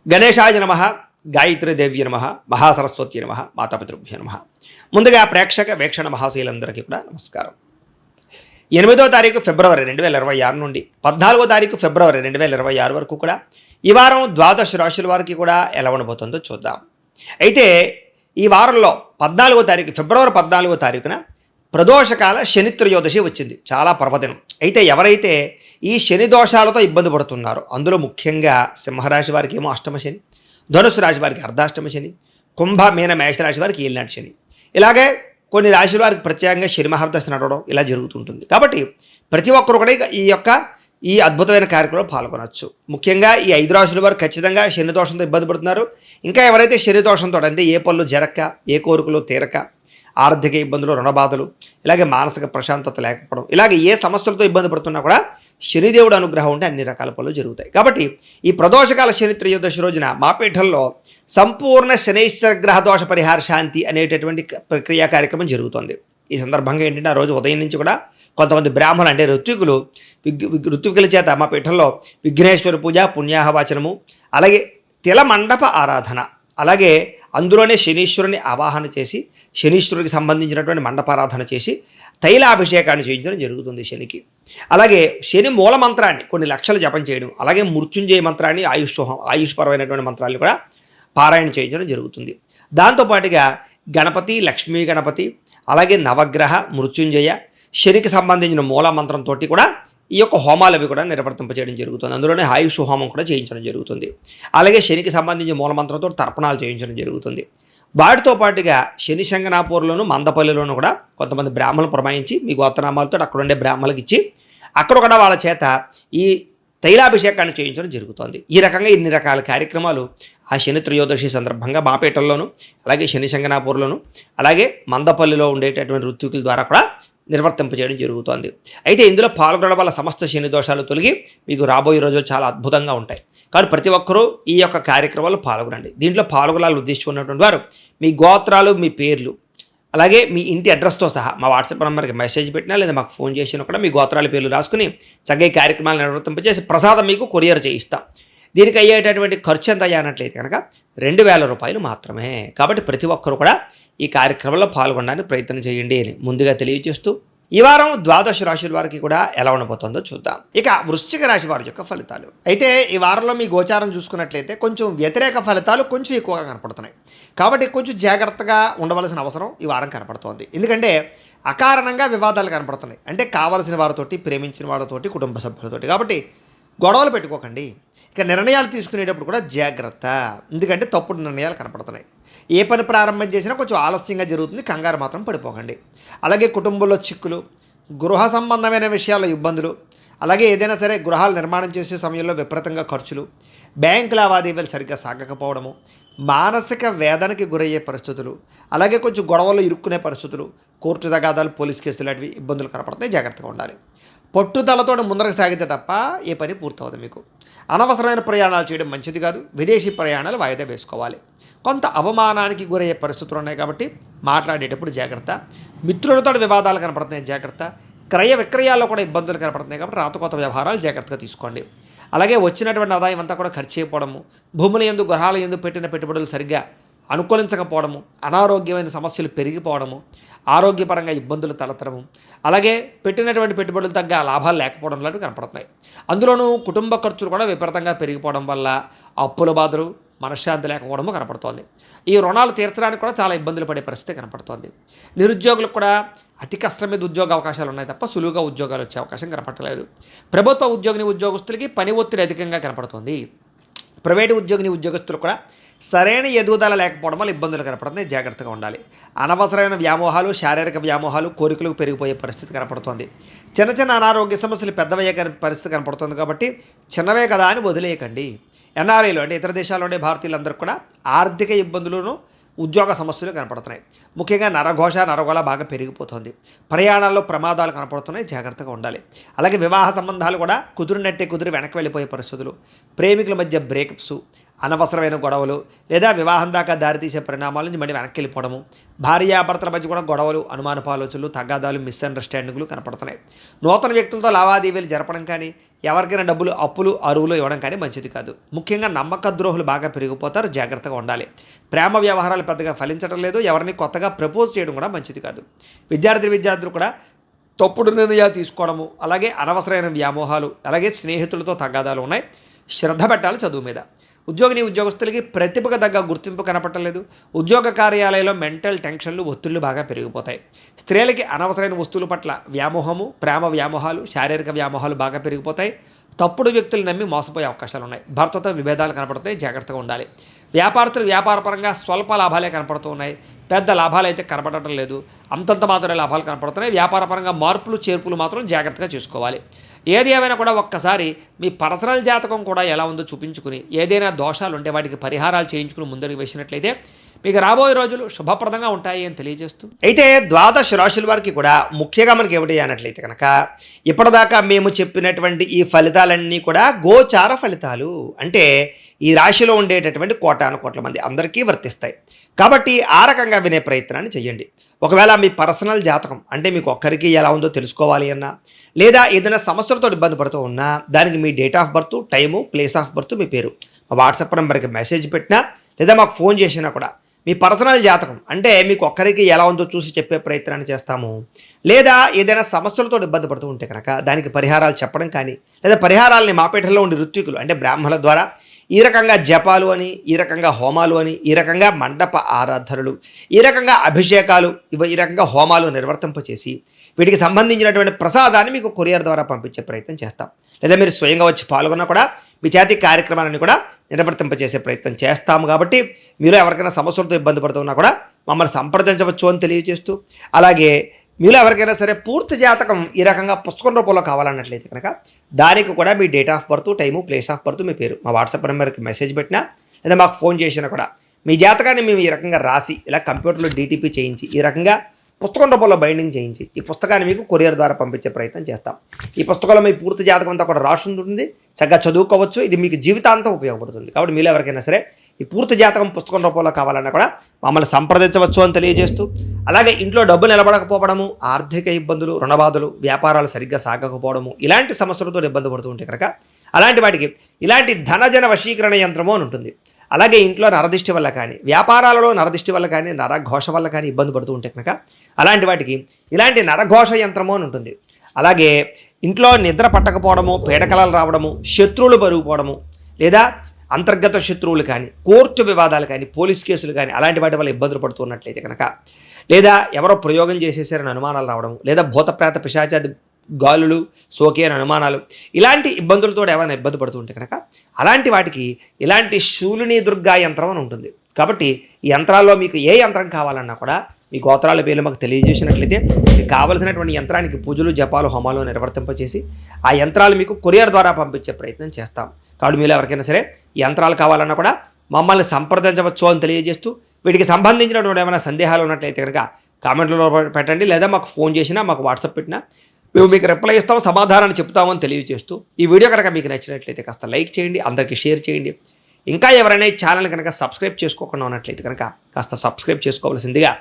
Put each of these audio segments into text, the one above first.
గణేశాయ నమః, గాయత్రీదేవ్య నమః, మహాసరస్వతి నమః, మాతాపితృభ్యో నమః. ముందుగా ప్రేక్షక వీక్షణ మహాశీలందరికీ కూడా నమస్కారం. 8వ తారీఖు ఫిబ్రవరి 2026 నుండి 14వ తారీఖు ఫిబ్రవరి 2026 వరకు కూడా ఈ వారం ద్వాదశ రాశుల వారికి కూడా ఎలా ఉండబోతుందో చూద్దాం. అయితే ఈ వారంలో 14వ తారీఖు ఫిబ్రవరి 14వ తారీఖున ప్రదోషకాల శని త్రయోదశి వచ్చింది. చాలా పర్వదినం. అయితే ఎవరైతే ఈ శని దోషాలతో ఇబ్బంది పడుతున్నారో అందులో ముఖ్యంగా సింహరాశి వారికి ఏమో అష్టమ శని, ధనుసు రాశి వారికి అర్ధాష్టమ శని, కుంభ మీన మేషరాశి వారికి ఏలినాటి శని, ఇలాగే కొన్ని రాశుల వారికి ప్రత్యేకంగా శని మహర్దశ నడవడం ఇలా జరుగుతుంటుంది. కాబట్టి ప్రతి ఒక్కరు కూడా ఈ అద్భుతమైన కార్యక్రమంలో పాల్గొనవచ్చు. ముఖ్యంగా ఈ 5 రాశుల వారు ఖచ్చితంగా శని దోషంతో ఇబ్బంది పడుతున్నారు. ఇంకా ఎవరైతే శని దోషంతో అంటే ఏ పనులు జరక్క, ఏ కోరికలు తీరక, ఆర్థిక ఇబ్బందులు, రుణబాధలు, ఇలాగే మానసిక ప్రశాంతత లేకపోవడం, ఇలాగే ఏ సమస్యలతో ఇబ్బంది పడుతున్నా కూడా శనిదేవుడు అనుగ్రహం ఉంటే అన్ని రకాల పనులు జరుగుతాయి. కాబట్టి ఈ ప్రదోషకాల శని త్రయోదశి రోజున మా పీఠంలో సంపూర్ణ శనైశ్వర గ్రహ దోష పరిహార శాంతి అనేటటువంటి ప్రక్రియ కార్యక్రమం జరుగుతుంది. ఈ సందర్భంగా ఏంటంటే ఆ రోజు ఉదయం నుంచి కూడా కొంతమంది బ్రాహ్మణులు అంటే ఋత్వికుల చేత మా పీఠంలో విఘ్నేశ్వర పూజ, పుణ్యాహవాచనము, అలాగే తిల మండప ఆరాధన, అలాగే అందులోనే శనీశ్వరుని ఆవాహన చేసి శనీశ్వరుడికి సంబంధించినటువంటి మండపారాధన చేసి తైలాభిషేకాన్ని చేయించడం జరుగుతుంది శనికి. అలాగే శని మూల మంత్రాన్ని కొన్ని లక్షలు జపం చేయడం, అలాగే మృత్యుంజయ మంత్రాన్ని ఆయుష్పరమైనటువంటి మంత్రాన్ని కూడా పారాయణ చేయించడం జరుగుతుంది. దాంతోపాటుగా గణపతి, లక్ష్మీ గణపతి, అలాగే నవగ్రహ, మృత్యుంజయ, శనికి సంబంధించిన మూల మంత్రంతో కూడా ఈ యొక్క హోమాలు అవి కూడా నిర్వర్తింపచేయడం జరుగుతుంది. అందులోనే ఆయుష్ హోమం కూడా చేయించడం జరుగుతుంది. అలాగే శనికి సంబంధించిన మూలమంత్రంతో తర్పణాలు చేయించడం జరుగుతుంది. వాటితో పాటుగా శని శంగనాపూర్లోను, మందపల్లిలోనూ కూడా కొంతమంది బ్రాహ్మణులు పురమాయించి మీ గోత్రనామాలతో అక్కడ ఉండే బ్రాహ్మణులకు ఇచ్చి అక్కడ కూడా వాళ్ళ చేత ఈ తైలాభిషేకాన్ని చేయించడం జరుగుతుంది. ఈ రకంగా ఇన్ని రకాల కార్యక్రమాలు ఆ శని త్రయోదశి సందర్భంగా బాపేటల్లోను, అలాగే శని శంగనాపూర్లోను, అలాగే మందపల్లిలో ఉండేటటువంటి ఋత్వికుల ద్వారా కూడా నిర్వర్తింపజేయడం జరుగుతోంది. అయితే ఇందులో పాల్గొనడం వల్ల సమస్త శని దోషాలు తొలగి మీకు రాబోయే రోజులు చాలా అద్భుతంగా ఉంటాయి. కాబట్టి ప్రతి ఒక్కరూ ఈ యొక్క కార్యక్రమాల్లో పాల్గొనండి. దీంట్లో పాల్గొనాలని ఉద్దేశించుకున్నటువంటి వారు మీ గోత్రాలు, మీ పేర్లు, అలాగే మీ ఇంటి అడ్రస్తో సహా మా వాట్సాప్ నెంబర్కి మెసేజ్ పెట్టినా లేదా మాకు ఫోన్ చేసినా కూడా మీ గోత్రాల పేర్లు రాసుకుని చక్కగా కార్యక్రమాలు నిర్వర్తింపజేసి ప్రసాదం మీకు కొరియర్ చేయిస్తాం. దీనికి అయ్యేటటువంటి ఖర్చు ఎంత అయ్యానట్లయితే కనుక 2000 రూపాయలు మాత్రమే. కాబట్టి ప్రతి ఒక్కరు కూడా ఈ కార్యక్రమంలో పాల్గొనడానికి ప్రయత్నం చేయండి అని ముందుగా తెలియజేస్తూ ఈ వారం ద్వాదశ రాశుల వారికి కూడా ఎలా ఉండబోతుందో చూద్దాం. ఇక వృశ్చిక రాశి వారి యొక్క ఫలితాలు. అయితే ఈ వారంలో మీ గోచారం చూసుకున్నట్లయితే కొంచెం వ్యతిరేక ఫలితాలు కొంచెం ఎక్కువగా కనపడుతున్నాయి. కాబట్టి కొంచెం జాగ్రత్తగా ఉండవలసిన అవసరం ఈ వారం కనపడుతోంది. ఎందుకంటే అకారణంగా వివాదాలు కనపడుతున్నాయి. అంటే కావలసిన వారితోటి, ప్రేమించిన వారితోటి, కుటుంబ సభ్యులతోటి. కాబట్టి గొడవలు పెట్టుకోకండి. ఇక నిర్ణయాలు తీసుకునేటప్పుడు కూడా జాగ్రత్త. ఎందుకంటే తప్పుడు నిర్ణయాలు కనపడుతున్నాయి. ఏ పని ప్రారంభం చేసినా కొంచెం ఆలస్యంగా జరుగుతుంది. కంగారు మాత్రం పడిపోకండి. అలాగే కుటుంబంలో చిక్కులు, గృహ సంబంధమైన విషయాల్లో ఇబ్బందులు, అలాగే ఏదైనా సరే గృహాలు నిర్మాణం చేసే సమయంలో విపరీతంగా ఖర్చులు, బ్యాంకు లావాదేవీలు సరిగ్గా సాగకపోవడము, మానసిక వేదనకి గురయ్యే పరిస్థితులు, అలాగే కొంచెం గొడవలు ఇరుక్కునే పరిస్థితులు, కోర్టు తగాదాలు, పోలీస్ కేసులు లాంటివి ఇబ్బందులు కనపడుతున్నాయి. జాగ్రత్తగా ఉండాలి. పట్టుదలతో ముందరకు సాగితే తప్ప ఏ పని పూర్తవుతుంది. మీకు అనవసరమైన ప్రయాణాలు చేయడం మంచిది కాదు. విదేశీ ప్రయాణాలు వాయిదా వేసుకోవాలి. కొంత అవమానానికి గురయ్యే పరిస్థితులు ఉన్నాయి కాబట్టి మాట్లాడేటప్పుడు జాగ్రత్త. మిత్రులతో వివాదాలు కనపడుతున్నాయి, జాగ్రత్త. క్రయ విక్రయాల్లో కూడా ఇబ్బందులు కనపడుతున్నాయి కాబట్టి రాతకోత వ్యవహారాలు జాగ్రత్తగా తీసుకోండి. అలాగే వచ్చినటువంటి ఆదాయం అంతా కూడా ఖర్చు అయిపోవడము, భూముల యందు, గృహాల యందు పెట్టిన పెట్టుబడులు సరిగ్గా అనుకూలించకపోవడము, అనారోగ్యమైన సమస్యలు పెరిగిపోవడము, ఆరోగ్యపరంగా ఇబ్బందులు తలెత్తడము, అలాగే పెట్టినటువంటి పెట్టుబడులు తగ్గ లాభాలు లేకపోవడం లాంటివి కనపడుతున్నాయి. అందులోనూ కుటుంబ ఖర్చులు కూడా విపరీతంగా పెరిగిపోవడం వల్ల అప్పుల బాధలు, మనశ్శాంతి లేకపోవడము కనపడుతోంది. ఈ రుణాలు తీర్చడానికి కూడా చాలా ఇబ్బందులు పడే పరిస్థితి కనపడుతోంది. నిరుద్యోగులకు కూడా అతి కష్టం మీద ఉద్యోగ అవకాశాలు ఉన్నాయి తప్ప సులువుగా ఉద్యోగాలు వచ్చే అవకాశం కనపడలేదు. ప్రభుత్వ ఉద్యోగస్తులకి పని ఒత్తిడి అధికంగా కనపడుతోంది. ప్రైవేటు ఉద్యోగస్తులు కూడా సరైన ఎదుగుదల లేకపోవడం వల్ల ఇబ్బందులు కనపడుతున్నాయి. జాగ్రత్తగా ఉండాలి. అనవసరమైన వ్యామోహాలు, శారీరక వ్యామోహాలు, కోరికలకు పెరిగిపోయే పరిస్థితి కనపడుతోంది. చిన్న చిన్న అనారోగ్య సమస్యలు పెద్దవయ్యే పరిస్థితి కనపడుతుంది. కాబట్టి చిన్నవే కదా అని వదిలేయకండి. ఎన్ఆర్ఐలు అంటే ఇతర దేశాల్లో ఉండే భారతీయులందరూ కూడా ఆర్థిక ఇబ్బందులను, ఉద్యోగ సమస్యలు కనపడుతున్నాయి. ముఖ్యంగా నరగోళ బాగా పెరిగిపోతుంది. ప్రయాణాల్లో ప్రమాదాలు కనపడుతున్నాయి. జాగ్రత్తగా ఉండాలి. అలాగే వివాహ సంబంధాలు కూడా కుదిరి వెనక్కి వెళ్ళిపోయే పరిస్థితులు, ప్రేమికుల మధ్య బ్రేకప్స్, అనవసరమైన గొడవలు లేదా వివాహం దాకా దారితీసే పరిణామాల నుంచి మళ్ళీ వెనక్కి వెళ్ళిపోవడము, భార్యాభర్తల మధ్య కూడా గొడవలు, అనుమానపు ఆలోచనలు, తగాదాలు, మిస్అండర్స్టాండింగ్లు కనపడుతున్నాయి. నూతన వ్యక్తులతో లావాదేవీలు జరపడం కానీ, ఎవరికైనా డబ్బులు అప్పులు అరువులు ఇవ్వడం కానీ మంచిది కాదు. ముఖ్యంగా నమ్మక ద్రోహులు బాగా పెరిగిపోతారు, జాగ్రత్తగా ఉండాలి. ప్రేమ వ్యవహారాలు పెద్దగా ఫలించడం లేదు, ఎవరిని కొత్తగా ప్రపోజ్ చేయడం కూడా మంచిది కాదు. విద్యార్థులు కూడా తప్పుడు నిర్ణయాలు తీసుకోవడము, అలాగే అనవసరమైన వ్యామోహాలు, అలాగే స్నేహితులతో తగాదాలు ఉన్నాయి. శ్రద్ధ పెట్టాలి చదువు మీద. ఉద్యోగస్తులకి ప్రతిభకు తగ్గ గుర్తింపు కనపట్టలేదు. ఉద్యోగ కార్యాలయంలో మెంటల్ టెన్షన్లు, ఒత్తిళ్లు బాగా పెరిగిపోతాయి. స్త్రీలకి అనవసరమైన వస్తువుల పట్ల వ్యామోహము, ప్రేమ వ్యామోహాలు, శారీరక వ్యామోహాలు బాగా పెరిగిపోతాయి. తప్పుడు వ్యక్తులు నమ్మి మోసపోయే అవకాశాలు ఉన్నాయి. భర్తతో విభేదాలు కనపడతాయి, జాగ్రత్తగా ఉండాలి. వ్యాపారస్తులు వ్యాపారపరంగా స్వల్ప లాభాలే కనపడుతూ ఉన్నాయి, పెద్ద లాభాలు అయితే కనపడటం లేదు. అంతంత మాత్రమే లాభాలు కనపడుతున్నాయి. వ్యాపారపరంగా మార్పులు చేర్పులు మాత్రం జాగ్రత్తగా చేసుకోవాలి. ఏది ఏమైనా కూడా ఒక్కసారి మీ పర్సనల్ జాతకం కూడా ఎలా ఉందో చూపించుకుని, ఏదైనా దోషాలు ఉంటే వాటికి పరిహారాలు చేయించుకుని ముందడుగు వేసినట్లయితే మీకు రాబోయే రోజులు శుభప్రదంగా ఉంటాయి అని తెలియజేస్తూ, అయితే ద్వాదశ రాశుల వారికి కూడా ముఖ్యంగా మనకి ఏమిటి అన్నట్లయితే కనుక, ఇప్పటిదాకా మేము చెప్పినటువంటి ఈ ఫలితాలన్నీ కూడా గోచార ఫలితాలు, అంటే ఈ రాశిలో ఉండేటటువంటి కోటాను కోట్ల మంది అందరికీ వర్తిస్తాయి. కాబట్టి ఆ రకంగా వినే ప్రయత్నాన్ని చేయండి. ఒకవేళ మీ పర్సనల్ జాతకం అంటే మీకు ఒక్కరికి ఎలా ఉందో తెలుసుకోవాలి అన్నా, లేదా ఏదైనా సమస్యలతో ఇబ్బంది పడుతూ ఉన్నా, దానికి మీ date of birth, time, place of birth, మీ పేరు మా వాట్సాప్ నెంబర్కి మెసేజ్ పెట్టినా లేదా మాకు ఫోన్ చేసినా కూడా మీ పర్సనల్ జాతకం అంటే మీకు ఒక్కరికి ఎలా ఉందో చూసి చెప్పే ప్రయత్నాన్ని చేస్తాము. లేదా ఏదైనా సమస్యలతో ఇబ్బంది పడుతూ ఉంటే కనుక దానికి పరిహారాలు చెప్పడం కానీ, లేదా పరిహారాలని మాపేటలో ఉండే ఋత్వికులు అంటే బ్రాహ్మణుల ద్వారా ఈ రకంగా జపాలు అని, ఈ రకంగా హోమాలు అని, ఈ రకంగా మండప ఆరాధనలు, ఈ రకంగా అభిషేకాలు, ఈ రకంగా హోమాలు నిర్వర్తింపచేసి వీటికి సంబంధించినటువంటి ప్రసాదాన్ని మీకు కొరియర్ ద్వారా పంపించే ప్రయత్నం చేస్తాం. లేదా మీరు స్వయంగా వచ్చి పాల్గొన్నా కూడా మీ చేతి కార్యక్రమాలను కూడా నిర్వర్తింపచేసే ప్రయత్నం చేస్తాము. కాబట్టి మీరు ఎవరికైనా సమస్యలతో ఇబ్బంది పడుతున్నా కూడా మమ్మల్ని సంప్రదించవచ్చు అని తెలియజేస్తూ, అలాగే మీలో ఎవరికైనా సరే పూర్తి జాతకం ఈ రకంగా పుస్తకం రూపంలో కావాలన్నట్లయితే కనుక దానికి కూడా మీ date of birth, time, place of birth, మీ పేరు మా వాట్సాప్ నెంబర్కి మెసేజ్ పెట్టినా లేదా మాకు ఫోన్ చేసినా కూడా మీ జాతకాన్ని మేము ఈ రకంగా రాసి ఇలా కంప్యూటర్లో డీటీపీ చేయించి ఈ రకంగా పుస్తకం రూపంలో బైండింగ్ చేయించి ఈ పుస్తకాన్ని మీకు కొరియర్ ద్వారా పంపించే ప్రయత్నం చేస్తాం. ఈ పుస్తకంలో మీ పూర్తి జాతకం అంతా కూడా రాసి ఉంటుంది, చక్కగా చదువుకోవచ్చు. ఇది మీకు జీవితాంతం ఉపయోగపడుతుంది. కాబట్టి మీలో ఎవరికైనా సరే ఈ పూర్తి జాతకం పుస్తకం రూపంలో కావాలన్నా కూడా మమ్మల్ని సంప్రదించవచ్చు అని తెలియజేస్తూ, అలాగే ఇంట్లో డబ్బు నిలబడకపోవడము, ఆర్థిక ఇబ్బందులు, రుణబాధలు, వ్యాపారాలు సరిగ్గా సాగకపోవడము, ఇలాంటి సమస్యలతో ఇబ్బంది పడుతూ ఉంటే కనుక అలాంటి వాటికి ఇలాంటి ధనజన వశీకరణ యంత్రము అని ఉంటుంది. అలాగే ఇంట్లో నరదిష్టి వల్ల కానీ, వ్యాపారాలలో నరదిష్టి వల్ల కానీ, నరఘోష వల్ల కానీ ఇబ్బంది పడుతూ ఉంటే కనుక అలాంటి వాటికి ఇలాంటి నరఘోష యంత్రము అని ఉంటుంది. అలాగే ఇంట్లో నిద్ర పట్టకపోవడము, పీడకలలు రావడము, శత్రువులు పెరిగిపోవడము, లేదా అంతర్గత శత్రువులు కానీ, కోర్టు వివాదాలు కానీ, పోలీస్ కేసులు కానీ అలాంటి వాటి వల్ల ఇబ్బందులు పడుతున్నట్లయితే కనుక, లేదా ఎవరో ప్రయోగం చేసేసారని అనుమానాలు రావడము, లేదా భూతప్రేత పిశాచాది గాలులు సోకే అని అనుమానాలు, ఇలాంటి ఇబ్బందులతో ఏమైనా ఇబ్బంది పడుతూ ఉంటే కనుక అలాంటి వాటికి ఇలాంటి శూలిని దుర్గా యంత్రం అని ఉంటుంది. కాబట్టి ఈ యంత్రాల్లో మీకు ఏ యంత్రం కావాలన్నా కూడా మీ గోత్రాల పేర్లు మాకు తెలియజేసినట్లయితే మీకు కావలసినటువంటి యంత్రానికి పూజలు, జపాలు, హోమాలు నిర్వర్తింపచేసి ఆ యంత్రాలు మీకు కొరియర్ ద్వారా పంపించే ప్రయత్నం చేస్తాం. కాబట్టి మీరు ఎవరికైనా సరే ఈ యంత్రాలు కావాలన్నా కూడా మమ్మల్ని సంప్రదించవచ్చు అని తెలియజేస్తూ, వీటికి సంబంధించినటువంటి ఏమైనా సందేహాలు ఉన్నట్లయితే కనుక కామెంట్లలో పెట్టండి, లేదా మాకు ఫోన్ చేసినా మాకు వాట్సాప్ పెట్టినా మేము మీకు రిప్లై ఇస్తాం, సమాధానాన్ని చెప్తామని తెలియజేస్తూ, ఈ వీడియో కనుక మీకు నచ్చినట్లయితే కాస్త లైక్ చేయండి, అందరికీ షేర్ చేయండి. ఇంకా ఎవరైనా ఈ ఛానల్ కనుక సబ్స్క్రైబ్ చేసుకోకుండా ఉన్నట్లయితే కనుక కాస్త సబ్స్క్రైబ్ చేసుకోవాల్సిందిగా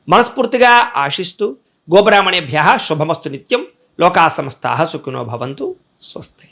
మనస్ఫూర్తిగా ఆశిస్తూ, గోబ్రాహ్మణేభ్యః శుభమస్తు నిత్యం, లోకా సమస్తాః సుఖినో భవంతు, స్వస్తి.